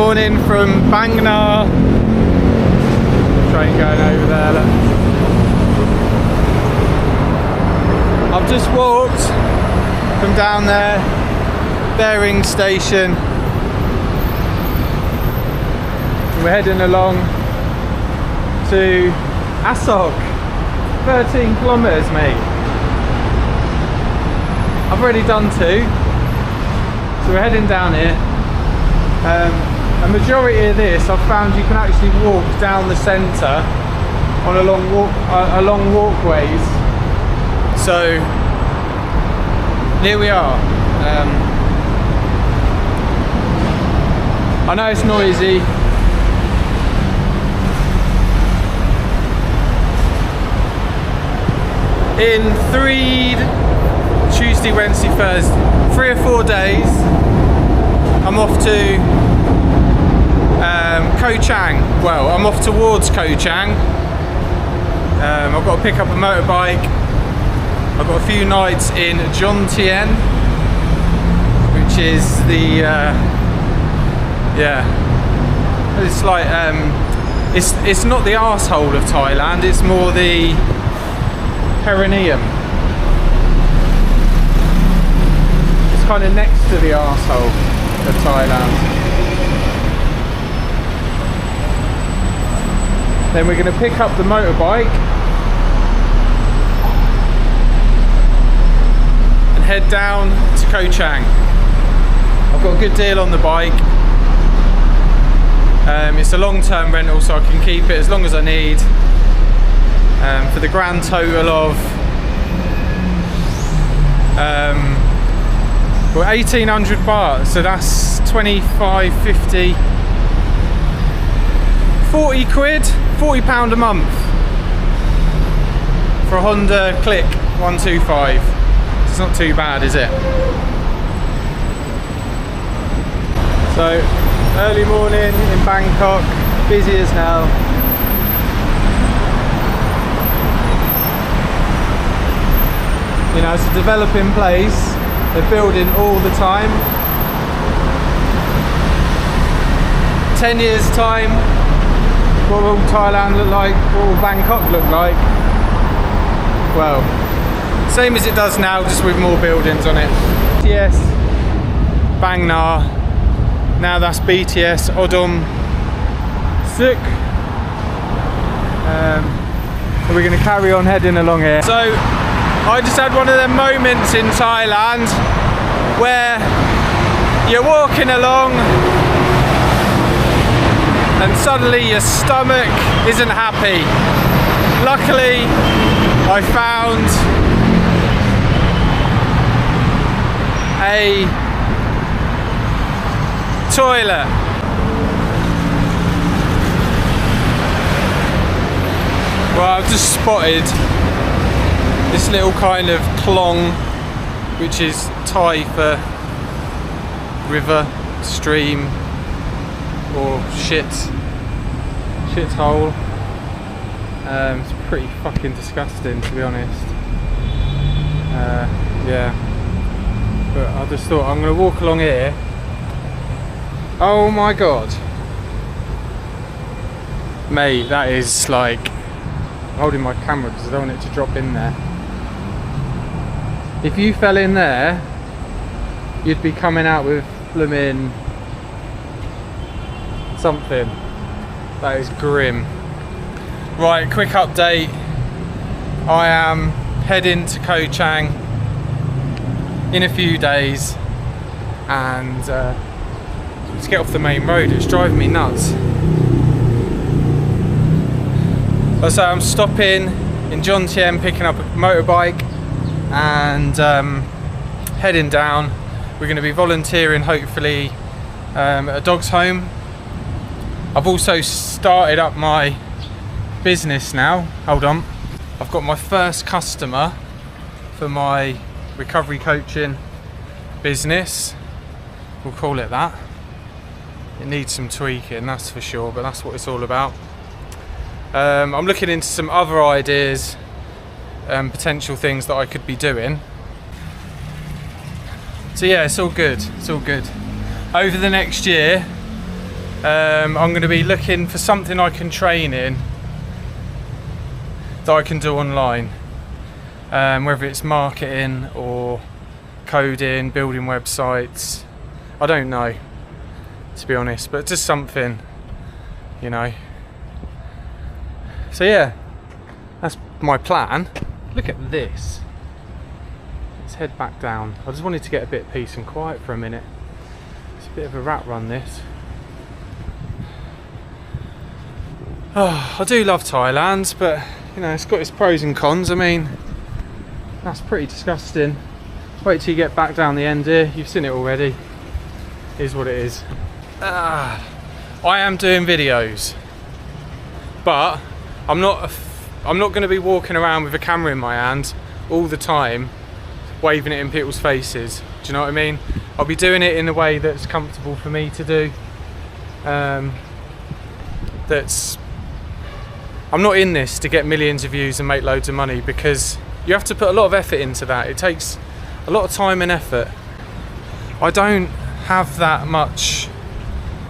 Morning from Bangkok. Train going over there, look. I've just walked from down there, Bearing Station. We're heading along to Asoke. 13 kilometres, mate. I've already done 2. So we're heading down here. A majority of this I've found you can actually walk down the centre on along walkways. So here we are. I know it's noisy. In Tuesday, Wednesday, Thursday, 3 or 4 days, I'm off to Koh Chang. Well, I'm off towards Koh Chang. I've got to pick up a motorbike. I've got a few nights in Jomtien, which is the it's like it's not the arsehole of Thailand. It's more the perineum. It's kind of next to the arsehole of Thailand. Then we're going to pick up the motorbike and head down to Koh Chang. I've got a good deal on the bike. It's a long-term rental, so I can keep it as long as I need. For the grand total of 1800 baht, so that's 25.50, 40 quid, £40 a month for a Honda Click 125. It's not too bad, is it? So early morning in Bangkok, busy as hell. You know, it's a developing place. They're building all the time. 10 years time, what will Thailand look like? What will Bangkok look like? Well, same as it does now, just with more buildings on it. BTS Bang Na. Now that's BTS Odom Suk. So we're going to carry on heading along here. So I just had one of them moments in Thailand where you're walking along and suddenly your stomach isn't happy. Luckily, I found a toilet. Well, I've just spotted this little kind of klong, which is Thai for river, stream, or shithole. It's pretty fucking disgusting, to be honest. Yeah, but I just thought I'm gonna walk along here. Oh my god, mate, that is like, I'm holding my camera because I don't want it to drop in there. If you fell in there, you'd be coming out with blooming something. That is grim. Right, quick update. I am heading to Koh Chang in a few days, and let's get off the main road. It's driving me nuts. So I'm stopping in Jomtien, picking up a motorbike, and heading down. We're going to be volunteering, hopefully, at a dog's home. I've also started up my business now. Hold on. I've got my first customer for my recovery coaching business. We'll call it that. It needs some tweaking, that's for sure, but that's what it's all about. I'm looking into some other ideas, potential things that I could be doing. So yeah, it's all good. It's all good. Over the next year, I'm going to be looking for something I can train in that I can do online, whether it's marketing or coding, building websites. I don't know, to be honest, but just something, you know. So yeah, that's my plan. Look at this. Let's head back down. I just wanted to get a bit of peace and quiet for a minute. It's a bit of a rat run, this. Oh, I do love Thailand, but you know, it's got its pros and cons. I mean, that's pretty disgusting. Wait till you get back down the end here. You've seen it already. It is what it is. I am doing videos, but I'm not going to be walking around with a camera in my hand all the time, waving it in people's faces. Do you know what I mean? I'll be doing it in a way that's comfortable for me to do. I'm not in this to get millions of views and make loads of money, because you have to put a lot of effort into that. It takes a lot of time and effort. I don't have that much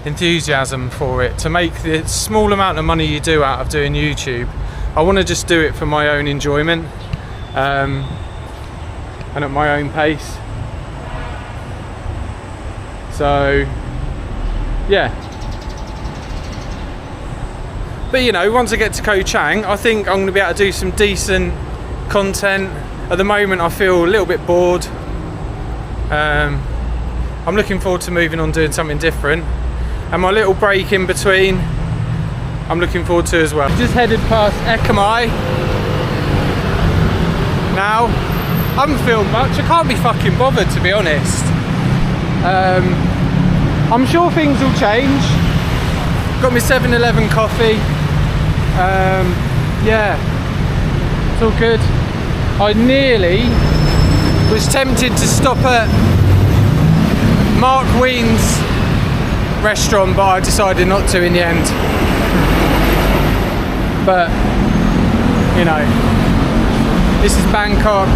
enthusiasm for it to make the small amount of money you do out of doing YouTube. I want to just do it for my own enjoyment, and at my own pace. So yeah, but you know, once I get to Koh Chang, I think I'm going to be able to do some decent content. At the moment I feel a little bit bored. I'm looking forward to moving on, doing something different, and my little break in between I'm looking forward to as well. Just headed past Ekamai now. I haven't filmed much, I can't be fucking bothered, to be honest. I'm sure things will change. Got my 7-Eleven coffee. Yeah, it's all good. I nearly was tempted to stop at Mark Ween's restaurant, but I decided not to in the end. But you know, this is Bangkok.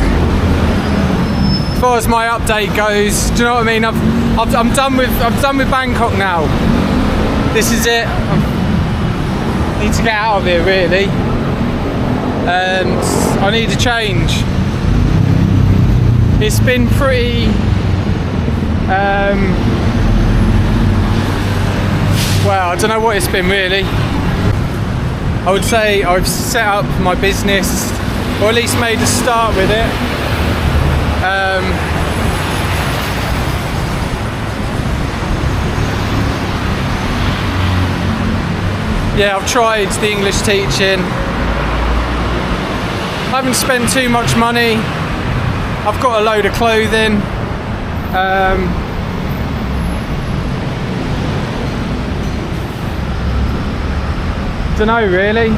As far as my update goes, do you know what I mean? I'm done with Bangkok now. This is it. I need to get out of here, really, and I need a change. It's been pretty well, I don't know what it's been really. I would say I've set up my business, or at least made a start with it. Yeah, I've tried the English teaching. I haven't spent too much money. I've got a load of clothing. Don't know really.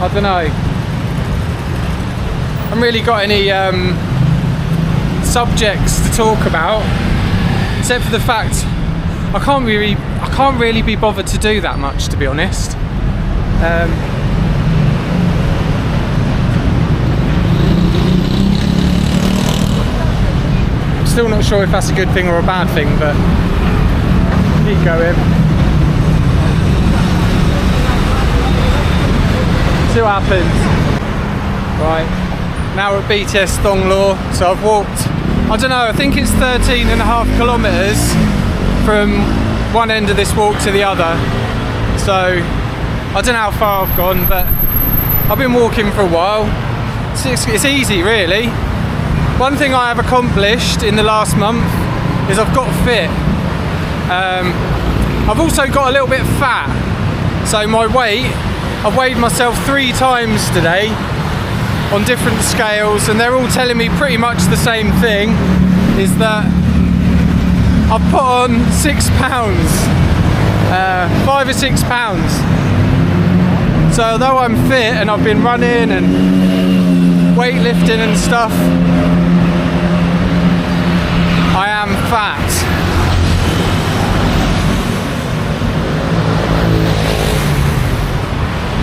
I don't know. I haven't really got any subjects to talk about, except for the fact I can't really be bothered to do that much, to be honest. I'm still not sure if that's a good thing or a bad thing, but keep going. See what happens. Right, now we're at BTS Thonglor, so I've walked, I don't know, I think it's 13.5 kilometres from one end of this walk to the other. So I don't know how far I've gone, but I've been walking for a while. It's easy really. One thing I have accomplished in the last month is I've got fit. I've also got a little bit fat, so my weight, I've weighed myself 3 times today on different scales, and they're all telling me pretty much the same thing, is that I've put on 6 pounds, 5 or 6 pounds. So although I'm fit and I've been running and weightlifting and stuff, I am fat.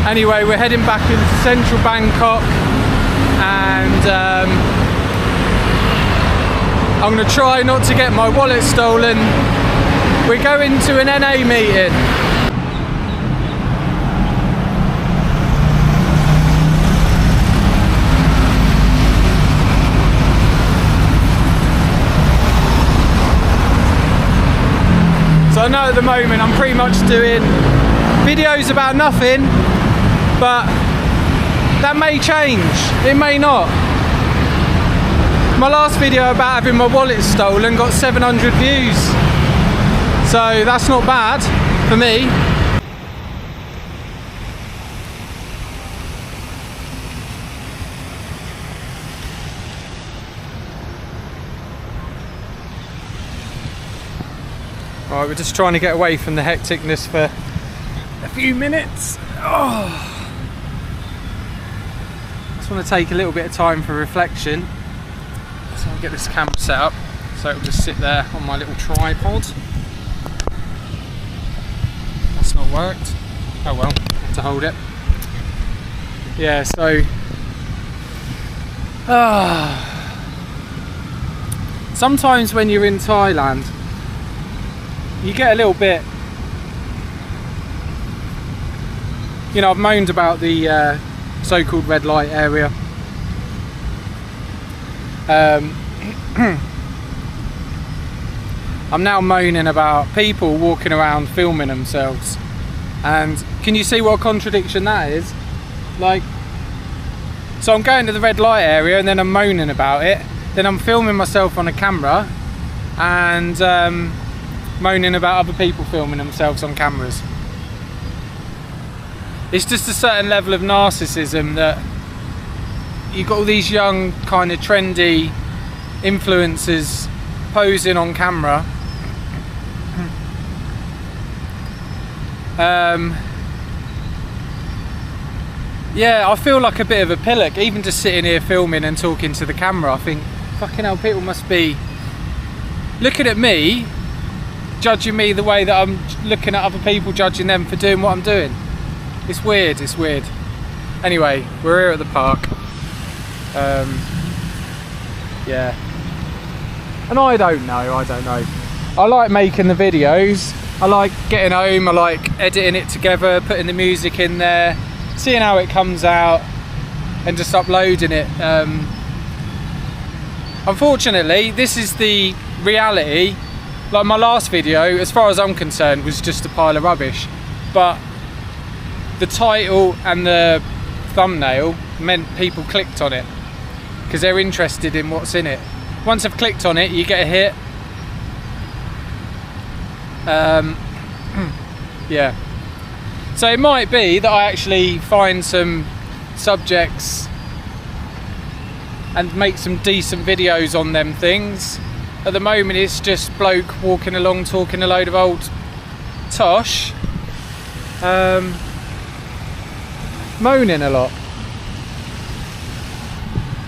Anyway, we're heading back into central Bangkok, and I'm going to try not to get my wallet stolen. We're going to an NA meeting. So I know at the moment I'm pretty much doing videos about nothing, but that may change, it may not. My last video about having my wallet stolen got 700 views, so that's not bad for me. Right, we're just trying to get away from the hecticness for a few minutes. Oh. Just want to take a little bit of time for reflection. So I'll get this camera set up so it'll just sit there on my little tripod. That's not worked. Oh well, I have to hold it. Yeah, so sometimes when you're in Thailand, you get a little bit, you know, I've moaned about the so-called red light area. I'm now moaning about people walking around filming themselves, and can you see what a contradiction that is? Like, so I'm going to the red light area and then I'm moaning about it, then I'm filming myself on a camera and moaning about other people filming themselves on cameras. It's just a certain level of narcissism that you've got all these young kind of trendy influencers posing on camera. Yeah, I feel like a bit of a pillock, even just sitting here filming and talking to the camera. I think, fucking hell, people must be looking at me, judging me the way that I'm looking at other people, judging them for doing what I'm doing. It's weird, it's weird. Anyway, we're here at the park. Yeah. And I don't know. I like making the videos. I like getting home, I like editing it together, putting the music in there, seeing how it comes out, and just uploading it. Unfortunately, this is the reality. Like my last video, as far as I'm concerned, was just a pile of rubbish. But the title and the thumbnail meant people clicked on it because they're interested in what's in it. Once I've clicked on it, you get a hit. Yeah. So it might be that I actually find some subjects and make some decent videos on them things. At the moment it's just bloke walking along talking a load of old tosh, moaning a lot.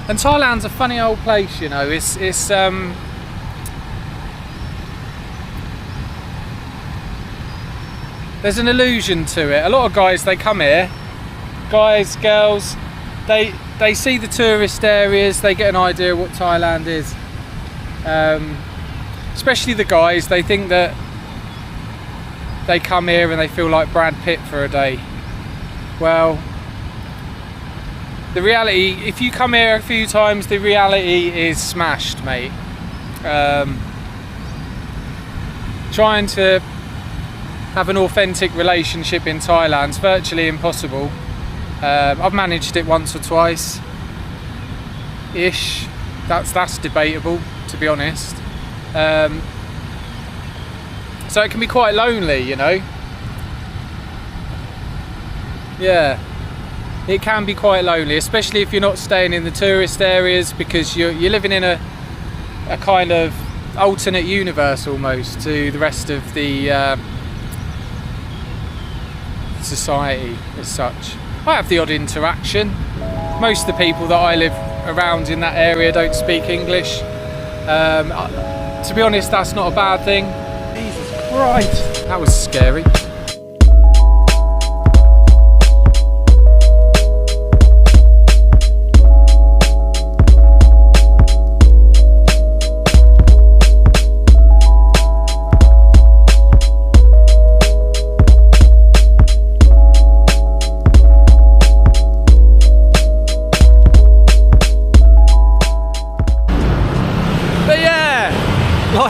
And Thailand's a funny old place, you know. It's there's an illusion to it. A lot of guys, they come here, guys, girls, they see the tourist areas, they get an idea of what Thailand is. Especially the guys, they think that they come here and they feel like Brad Pitt for a day. Well, the reality, if you come here a few times, the reality is smashed, mate. Trying to have an authentic relationship in Thailand is virtually impossible. I've managed it once or twice ish. That's debatable, to be honest. So it can be quite lonely, you know. Yeah, it can be quite lonely, especially if you're not staying in the tourist areas, because you're living in a kind of alternate universe almost to the rest of the society as such. I have the odd interaction. Most of the people that I live around in that area don't speak English. To be honest, that's not a bad thing. Jesus Christ, that was scary.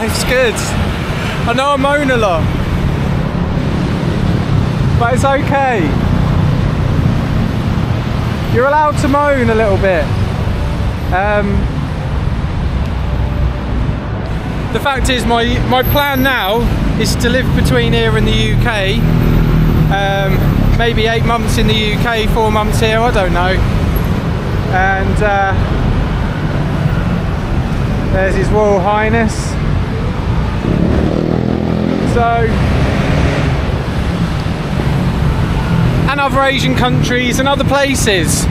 Life's good. I know I moan a lot, but it's okay. You're allowed to moan a little bit. The fact is, my plan now is to live between here and the UK. Maybe 8 months in the UK, 4 months here, I don't know. And there's His Royal Highness. So, and other Asian countries and other places.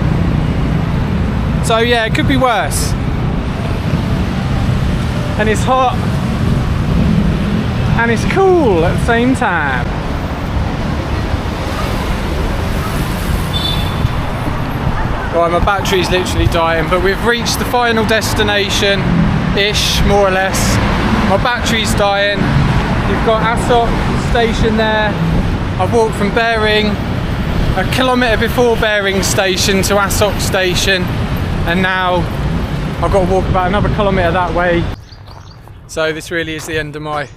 So yeah, it could be worse. And it's hot and it's cool at the same time. Right, my battery's literally dying, but we've reached the final destination-ish, more or less. My battery's dying. You've got Asoke station there. I've walked from Bering, a kilometre before Bering station to Asoke station, and now I've got to walk about another kilometre that way. So this really is the end of my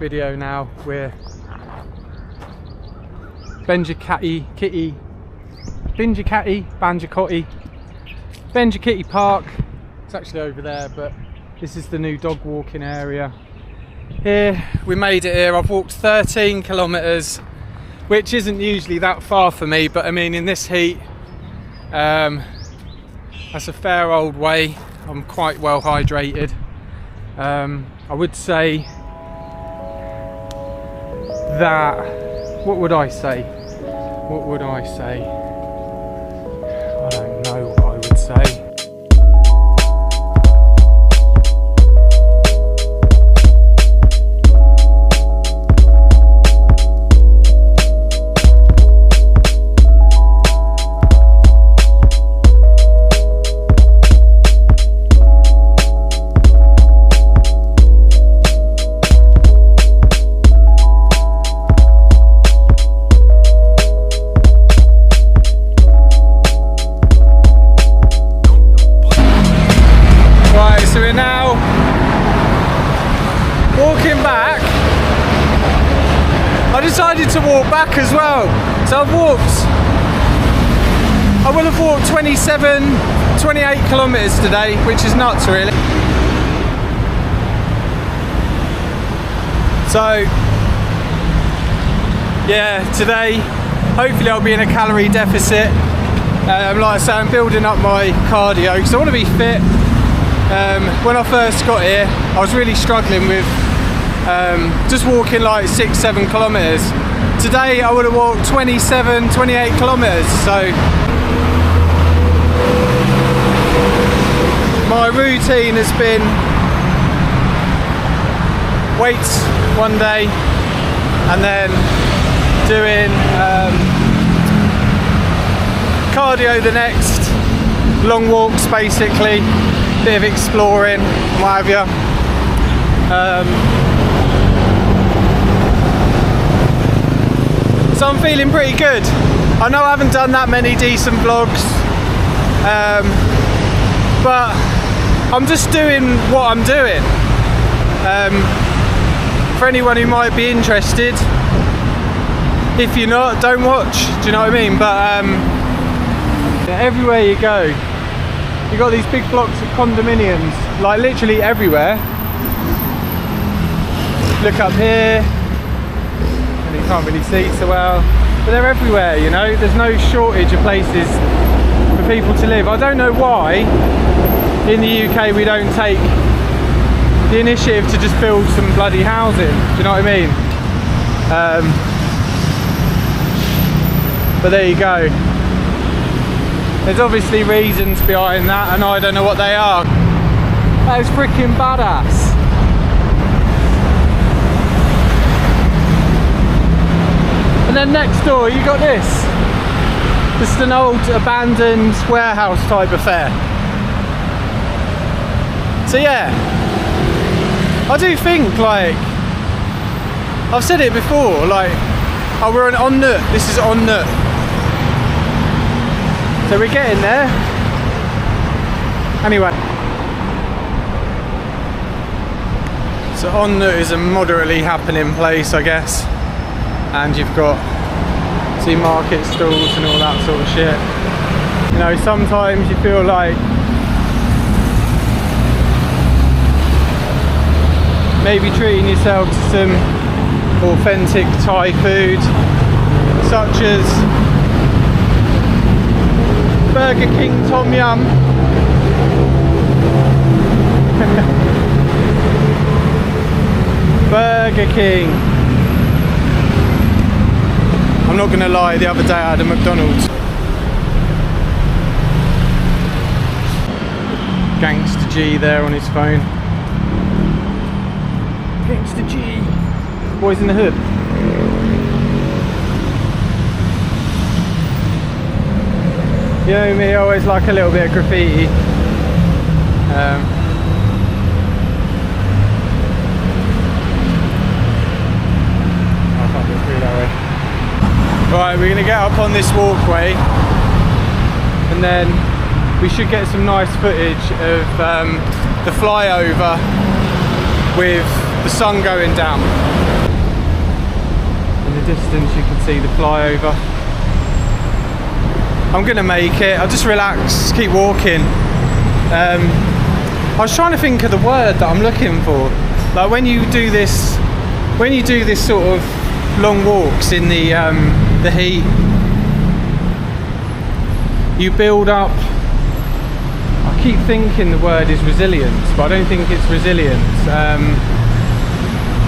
video now. We're Benjakati Park. It's actually over there, but this is the new dog walking area. Here, we made it here. I've walked 13 kilometres, which isn't usually that far for me, but I mean in this heat, that's a fair old way. I'm quite well hydrated. I would say that, what would I say? I don't know what I would say. I decided to walk back as well, so I will have walked 28 kilometres today, which is nuts really. So yeah, today hopefully I'll be in a calorie deficit. Like I say, I'm building up my cardio because I want to be fit. When I first got here, I was really struggling with just walking like 6-7 kilometres. Today I would have walked 27-28 kilometres. So my routine has been weights one day and then doing cardio the next, long walks basically, bit of exploring, what have you. So I'm feeling pretty good. I know I haven't done that many decent vlogs, but I'm just doing what I'm doing. For anyone who might be interested, if you're not, don't watch, do you know what I mean? But everywhere you go, you've got these big blocks of condominiums, like literally everywhere. Look up here, and you can't really see so well, but they're everywhere, you know. There's no shortage of places for people to live. I don't know why in the UK we don't take the initiative to just build some bloody housing, do you know what I mean? But there you go. There's obviously reasons behind that, and I don't know what they are. That is freaking badass. And then next door you got this. Just an old abandoned warehouse type affair. So yeah, I do think, like, I've said it before, like, oh, we're on Nut, this is on Nut. So we're getting there. Anyway. So En Route is a moderately happening place, I guess, and you've got market stalls and all that sort of shit. You know, sometimes you feel like maybe treating yourself to some authentic Thai food, such as Burger King Tom Yum. Burger King. I'm not gonna lie, the other day I had a McDonald's. Gangster G there on his phone. Gangster G. Boys in the Hood. You know me, I always like a little bit of graffiti. I can't get through that way. Right, we're gonna get up on this walkway and then we should get some nice footage of the flyover with the sun going down. In the distance you can see the flyover. I'm gonna make it. I'll just relax, keep walking. I was trying to think of the word that I'm looking for. Like when you do this sort of long walks in the heat, you build up. I keep thinking the word is resilience, but I don't think it's resilience,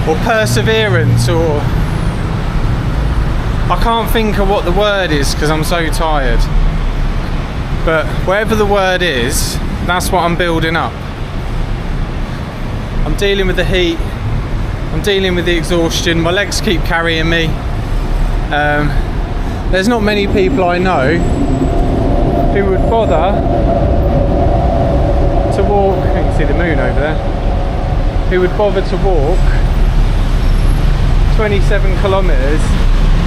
or perseverance, or I can't think of what the word is because I'm so tired. But whatever the word is, that's what I'm building up. I'm dealing with the heat, I'm dealing with the exhaustion, my legs keep carrying me. There's not many people I know who would bother to walk, you can see the moon over there, who would bother to walk 27 kilometres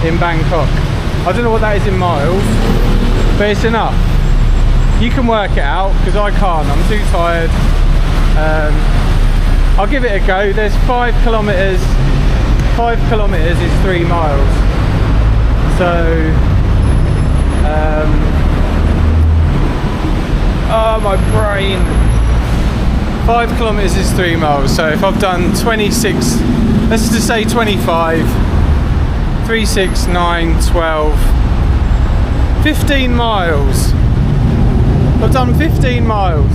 in Bangkok. I don't know what that is in miles, but it's enough. You can work it out, because I can't, I'm too tired. I'll give it a go. There's 5 kilometres, 5 kilometres is 3 miles. So, oh my brain. 5 kilometres is 3 miles, so if I've done 26, let's just say 25, 3, 6, 9, 12, 15 miles. I've done 15 miles.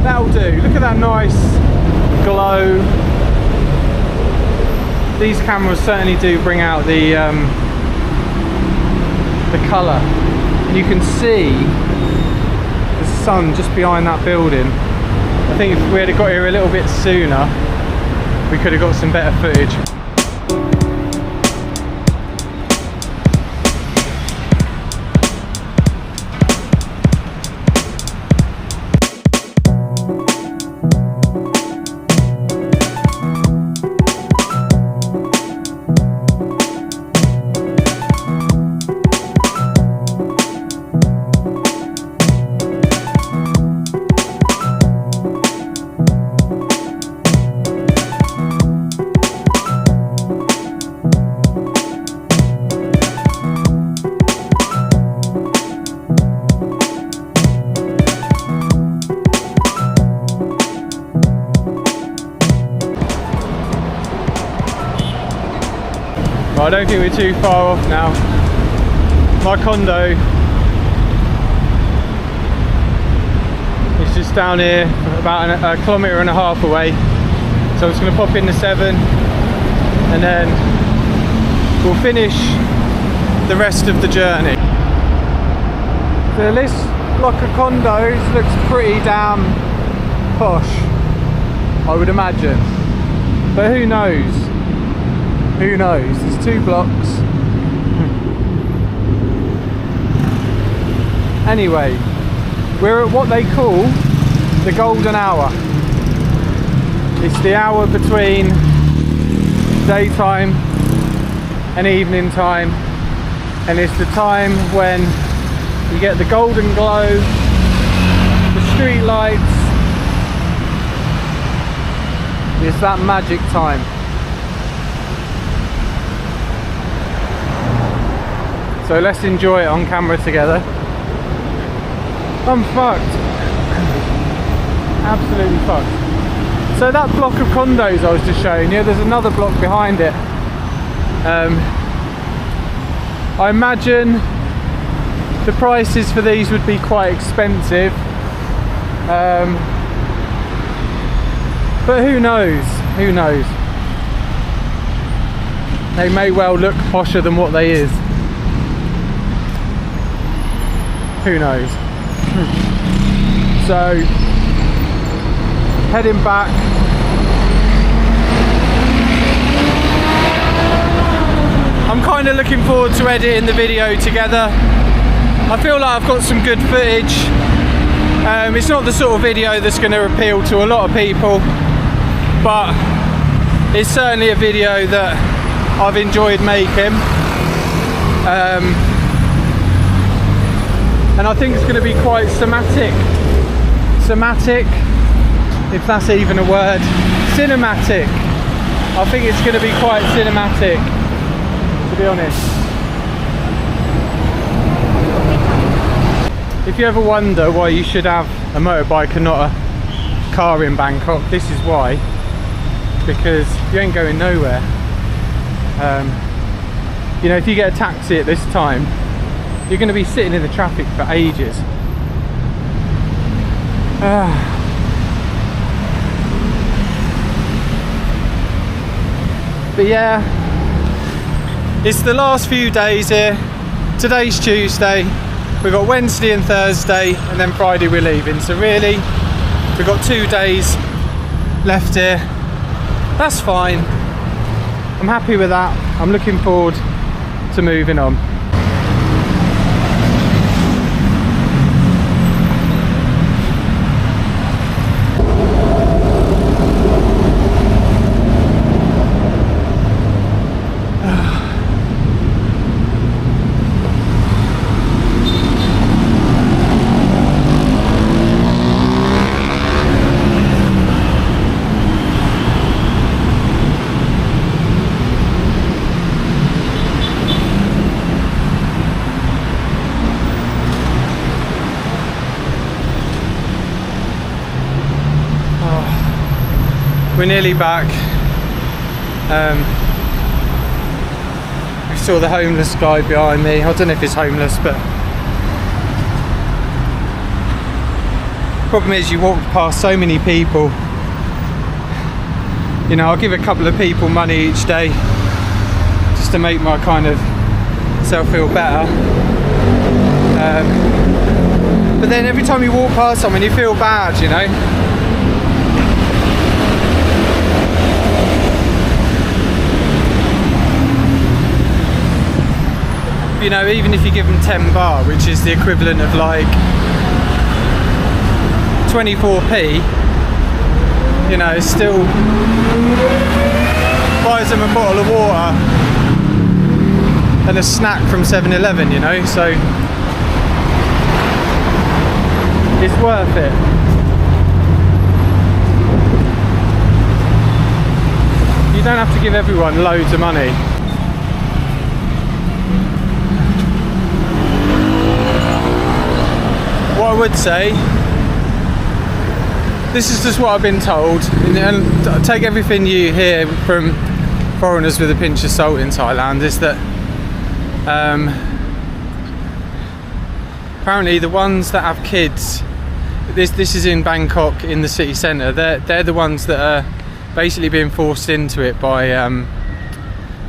That'll do. Look at that nice glow. These cameras certainly do bring out the colour. You can see the sun just behind that building. I think if we had got here a little bit sooner, we could have got some better footage. I don't think we're too far off now. My condo is just down here, about a kilometre and a half away. So I'm just going to pop in the 7 and then we'll finish the rest of the journey. So this block of condos looks pretty damn posh, I would imagine. But who knows? Who knows? There's 2 blocks. Anyway, we're at what they call the golden hour. It's the hour between daytime and evening time, and it's the time when you get the golden glow, the street lights, It's that magic time. So let's enjoy it on camera together. I'm fucked. Absolutely fucked. So that block of condos I was just showing you, there's another block behind it. I imagine the prices for these would be quite expensive. But who knows? Who knows? They may well look posher than what they is. Who knows? So, heading back. I'm kind of looking forward to editing the video together. I feel like I've got some good footage. It's not the sort of video that's going to appeal to a lot of people, but it's certainly a video that I've enjoyed making. And I think it's going to be quite thematic, if that's even a word. Cinematic. I think it's going to be quite cinematic, to be honest. If you ever wonder why you should have a motorbike and not a car in Bangkok, this is why. Because you ain't going nowhere. You know, if you get a taxi at this time, you're going to be sitting in the traffic for ages. But yeah, it's the last few days here. Today's Tuesday. We've got Wednesday and Thursday, and then Friday we're leaving. So really, we've got 2 days left here. That's fine. I'm happy with that. I'm looking forward to moving on. We're nearly back. I saw the homeless guy behind me. I don't know if he's homeless, but problem is you walk past so many people. You know, I'll give a couple of people money each day just to make my kind of self feel better. But then every time you walk past someone you feel bad, you know. You know, even if you give them 10 baht, which is the equivalent of like 24p, you know, it still buys them a bottle of water and a snack from 7-Eleven, you know, so it's worth it. You don't have to give everyone loads of money. What I would say, this is just what I've been told, and take everything you hear from foreigners with a pinch of salt in Thailand, is that apparently the ones that have kids, this is in Bangkok in the city centre, they're the ones that are basically being forced into it by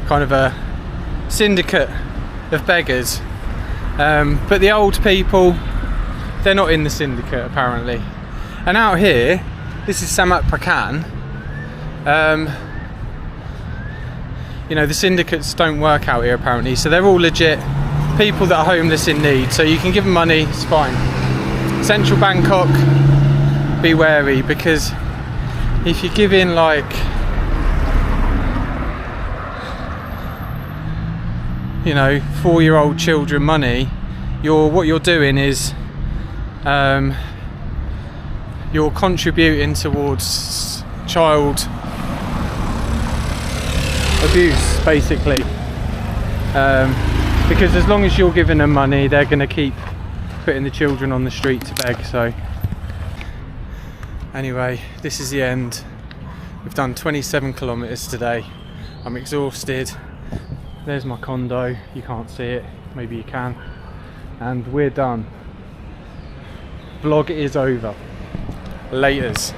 kind of a syndicate of beggars, but the old people, they're not in the syndicate apparently. And out here, this is Samat Prakan, you know, the syndicates don't work out here apparently, so they're all legit people that are homeless in need, so you can give them money, it's fine. Central Bangkok, be wary, because if you give in like, you know, 4-year-old children money, what you're doing is you're contributing towards child abuse, basically. Because as long as you're giving them money, they're going to keep putting the children on the street to beg. So anyway, this is the end. We've done 27 kilometers today. I'm exhausted. There's my condo. You can't see it, maybe you can. And we're done. Vlog is over. Laters.